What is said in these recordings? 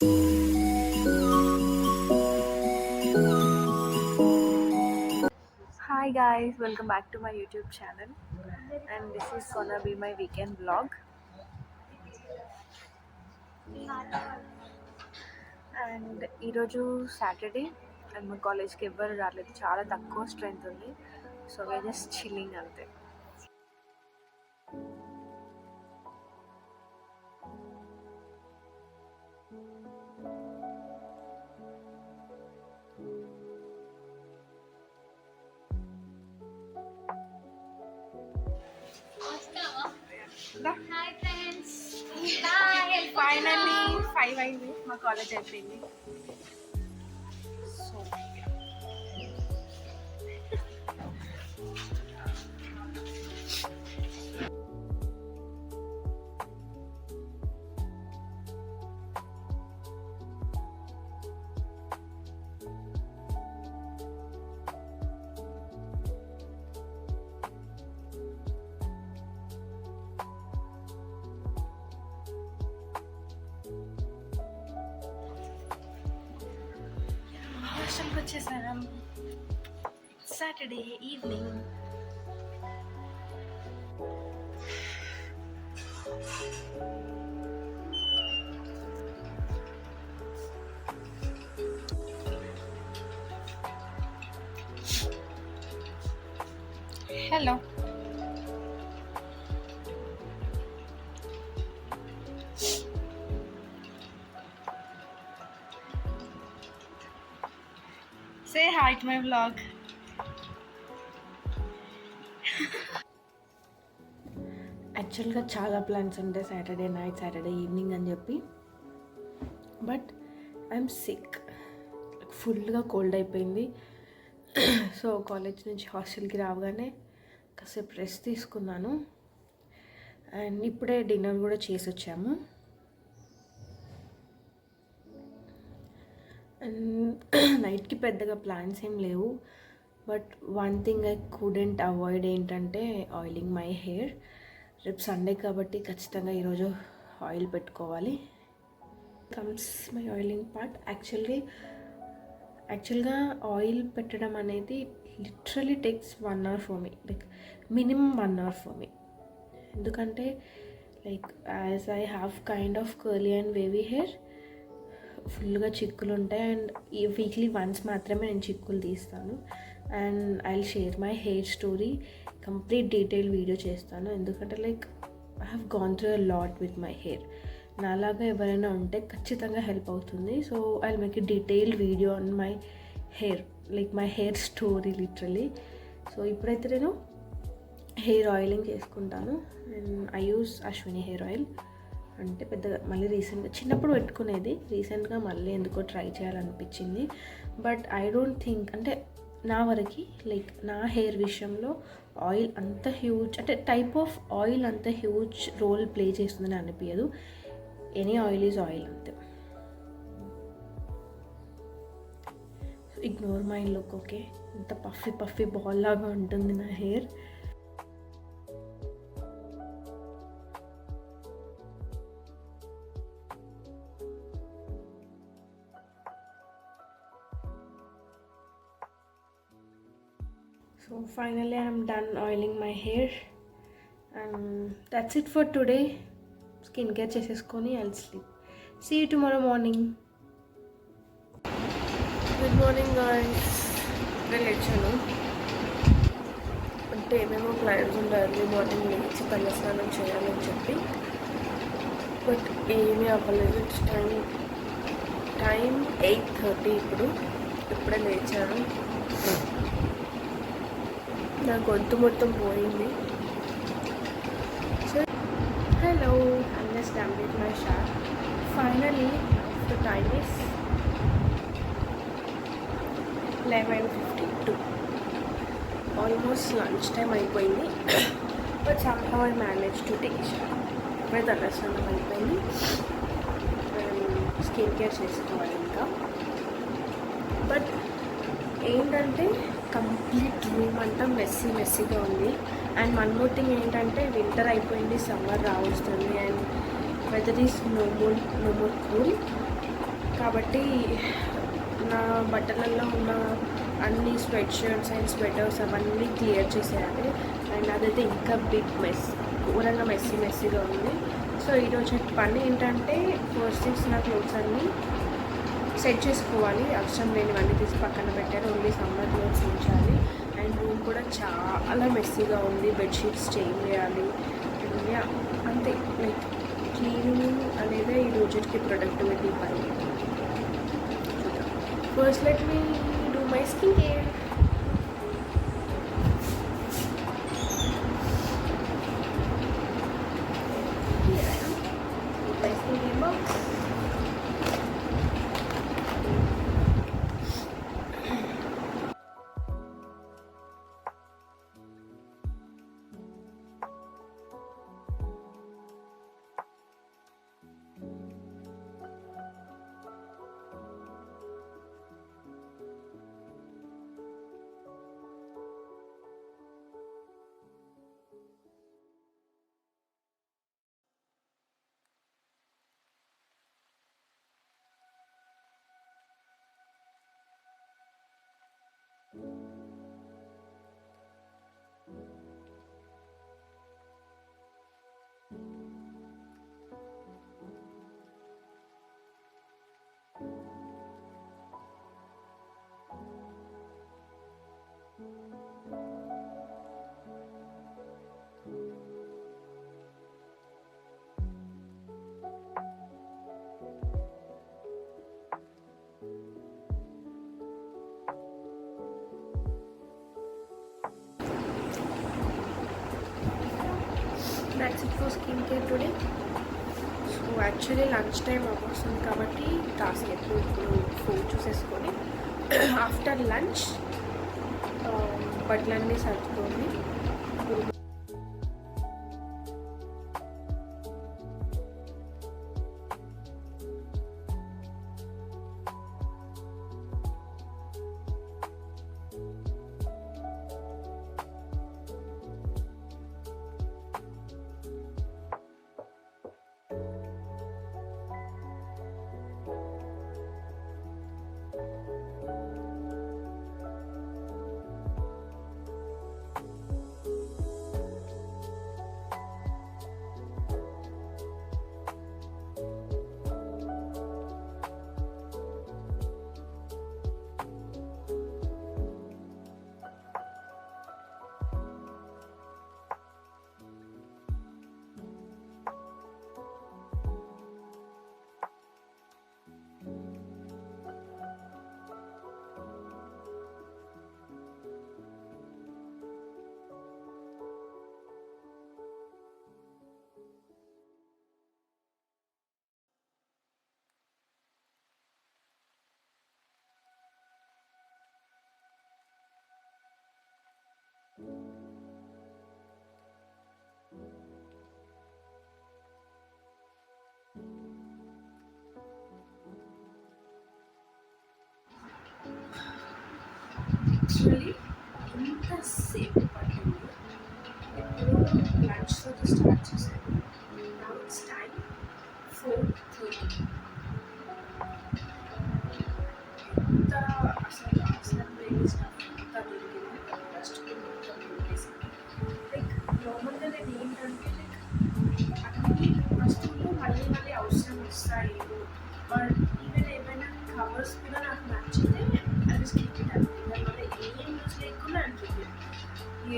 Hi guys, welcome back to my YouTube channel, and this is gonna be my weekend vlog. And ఈరోజు Saturday and మా కాలేజ్కి ఎవ్వరు రాలేదు, చాలా తక్కువ స్ట్రెంత్ ఉంది. సో వే జస్ట్ చిల్లింగ్ అంతే. హాయ్ ఫ్రెండ్స్, ఫైనల్లీ 5 అయింది, మా కాలేజ్ అయిపోయింది. సో హాస్టల్కి వచ్చేసాను. Saturday evening. Hello, say hi to my vlog. యాక్చువల్గా చాలా ప్లాన్స్ ఉంటాయి సాటర్డే నైట్, సాటర్డే ఈవినింగ్ అని చెప్పి. బట్ ఐఎమ్ సిక్, ఫుల్గా కోల్డ్ అయిపోయింది. సో కాలేజ్ నుంచి హాస్టల్కి రాగానే కాసేపు రెస్ట్ తీసుకున్నాను. అండ్ ఇప్పుడే డిన్నర్ కూడా చేసి వచ్చాము. అండ్ నైట్కి పెద్దగా ప్లాన్స్ ఏం లేవు. But one thing I couldn't avoid ఏంటంటే ఆయిలింగ్ మై హెయిర్. రేపు సండే కాబట్టి ఖచ్చితంగా ఈరోజు ఆయిల్ పెట్టుకోవాలి. Comes my oiling part. యాక్చువల్గా ఆయిల్ పెట్టడం అనేది literally takes 1 hour for me, like minimum 1 hour for me. ఎందుకంటే like as I have kind of curly and wavy hair, ఫుల్గా చిక్కులు ఉంటాయి. అండ్ ఈ వీక్లీ వన్స్ మాత్రమే నేను చిక్కులు తీస్తాను. And I will share my hair story, complete detail video చేస్తాను. ఎందుకంటే like I have gone through a lot with my hair. నాలాగా ఎవరైనా ఉంటే ఖచ్చితంగా హెల్ప్ అవుతుంది. So I will make a detailed video on my hair, like my hair story literally. So ఇప్పుడైతే నేను hair oiling చేసుకుంటాను. And I use Ashwini hair oil. అంటే పెద్దగా మళ్ళీ రీసెంట్గా చిన్నప్పుడు పెట్టుకునేది, రీసెంట్గా మళ్ళీ ఎందుకో try చేయాలనిపించింది. But I don't think, అంటే నా వరకు లైక్ నా హెయిర్ విషయంలో ఆయిల్ అంత హ్యూజ్, అంటే టైప్ ఆఫ్ ఆయిల్ అంత హ్యూజ్ రోల్ ప్లే చేస్తుందని అనిపించదు. ఎనీ ఆయిల్ ఈజ్ ఆయిల్ అంతే. Ignore my look, okay? ఇంత పఫీ బాల్ లాగా ఉంటుంది నా hair. So finally I'm done oiling my hair, and that's it for today. Skincare cheseskoni I'll sleep. See you tomorrow morning. Good morning guys. లేచాను అంటే ఏమేమో plans ఉండే early morning లేచి తల స్నానం చేయాలని చెప్పి. బట్ ఏమీ అవ్వలేదు. టైం 8:30 ఇప్పుడే లేచాను. నా గొంతు మొత్తం పోయింది. So hello, I just complete my shower. Finally the time is 11:52. Almost lunch time అయిపోయింది. But somehow I manage to take shower. ఇప్పుడే తలస్నానం అయిపోయింది. స్కిన్ కేర్ చేసుకోవాలి ఇంకా. బట్ ఏంటంటే కంప్లీట్ రూమ్ అంతా మెస్సీగా ఉంది. అండ్ వన్ మోర్ థింగ్ ఏంటంటే వింటర్ అయిపోయింది, సమ్మర్ రావస్తుంది. And weather is no more cool. కాబట్టి నా బట్టలలో ఉన్న అన్ని స్వెట్ షర్ట్స్ అండ్ స్వెటర్స్ అవన్నీ క్లియర్ చేసేయాలి. అండ్ అదైతే ఇంకా బిగ్ మెస్, ఘోరంగా మెస్సీగా ఉంది. సో ఈరోజు పని ఏంటంటే ఫస్ట్ థింగ్స్ నా క్లోత్స్ అన్నీ సెట్ చేసుకోవాలి. అవసరం లేనివన్నీ తీసి పక్కన పెట్టారు, ఓన్లీ సమ్మర్ క్లోత్స్ ఉంచాలి. అండ్ రూమ్ కూడా చాలా మెస్సీగా ఉంది, బెడ్షీట్స్ చేంజ్ చేయాలి. అంతే, లైక్ క్లీనింగ్ అనేది ఈ రోజుకి ప్రొడక్టివిటీ పని. First let me do my skin care. That's it for skincare today. So actually lunch time అవ్వస్తుంది కాబట్టి టాస్క్ ఇప్పుడు ఫోన్ చూసేసుకొని ఆఫ్టర్ లంచ్ బట్టలన్నీ సర్దుకొని యాక్చువల్లీ ఎంతసేపు పట్టింది. ఇప్పుడు లంచ్తో స్టార్ట్ చేశాను. Now it's time 4:30. ఎంత అసలు లేని స్టఫ్ అంతా దొరికింది, డస్ట్బిన్ మొత్తం దొరికేసింది. లైక్ నార్మల్గా నేను ఏంటంటే లైక్ అన్ని వస్తువులు మళ్ళీ అవసరం వస్తాయి. ఈవెన్ ఏమైనా కవర్స్ కూడా నాకు నచ్చితే అది స్కిప్ ఇట్ అంతే. దానివల్ల ఏం యూజ్ లేకుండా అంటుంది.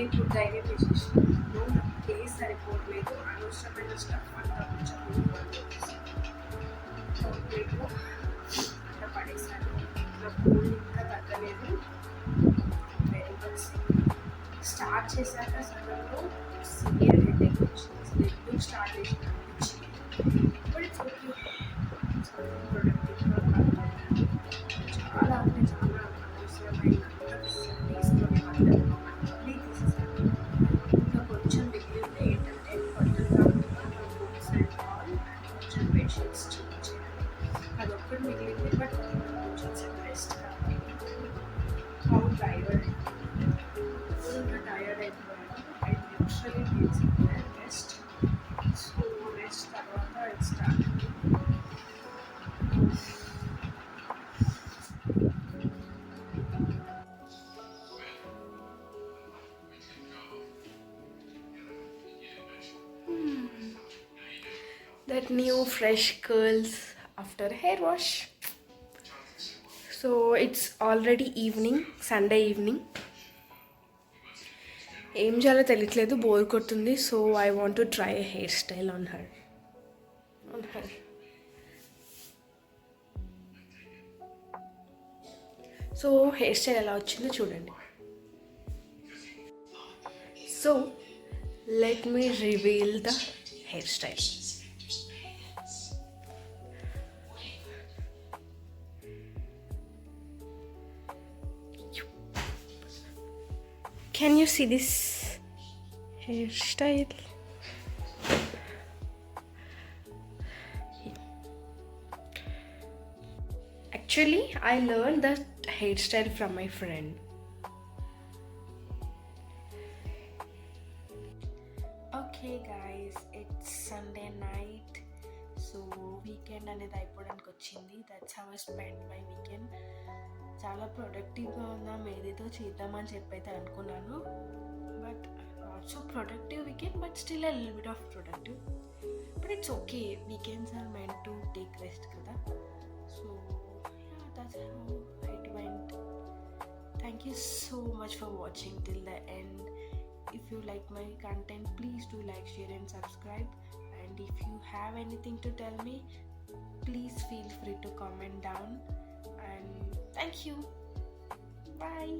ఇప్పుడు ధైర్యం వేసేసి నాకే సరిపోవట్లేదు, అనవసరమైన స్టఫ్ అంతా కొంచెం ప్లేట్లో అంతా పడేసాను. నా కోల్డ్ ఇంకా తగ్గలేదు. వెజిటబుల్స్ స్టార్ట్ చేశాక సగంలో సివియర్ హెడేక్ వచ్చింది. అసలు ఎందుకు స్టార్ట్ చేసిన అనిపించింది. బట్ ఇట్స్ ఓకే, ప్రొడక్టివ్గా చాలా అంటే చాలా అనవసరమైన తీసుకొని అన్నీ తీసేసాను. ఇంకా కొంచెం మిగిలింది ఏంటంటే బట్టలు కాకుండా నా బుక్స్ అండ్ ఆల్ అండ్ కొంచెం బెడ్షీట్స్ చేంజ్ చేయాలి. అదొక్కటి మిగిలింది. బట్ కొంచెం సేపు రెస్ట్ కావాలి. హౌ టైర్డ్ అయిపోయాను. I literally needs rest. So rest తర్వాత it start. new fresh curls after hair wash. So it's already evening, Sunday evening. ఏం చేయాలో తెలియట్లేదు, బోర్ కొడుతుంది. So I want to try hair style on her. So hair style ఎలా వచ్చిందో చూడండి. So let me reveal the hair style. Can you see this hairstyle? Actually, I learned that hairstyle from my friend. Okay guys, it's Sunday night. So weekend అనేది అయిపోవడానికి వచ్చింది. That's how I spent my weekend. చాలా ప్రొడక్టివ్గా ఉందాం, ఏదేదో చేద్దామని చెప్పైతే అనుకున్నాను. But not so productive weekend, but still a little bit of productive. But it's okay. Weekends are meant to take rest కదా. So yeah, that's how it went. Thank you so much for watching till the end. If you like my content, please do like, share and subscribe. And if you have anything to tell me, please feel free to comment down. And thank you. Bye.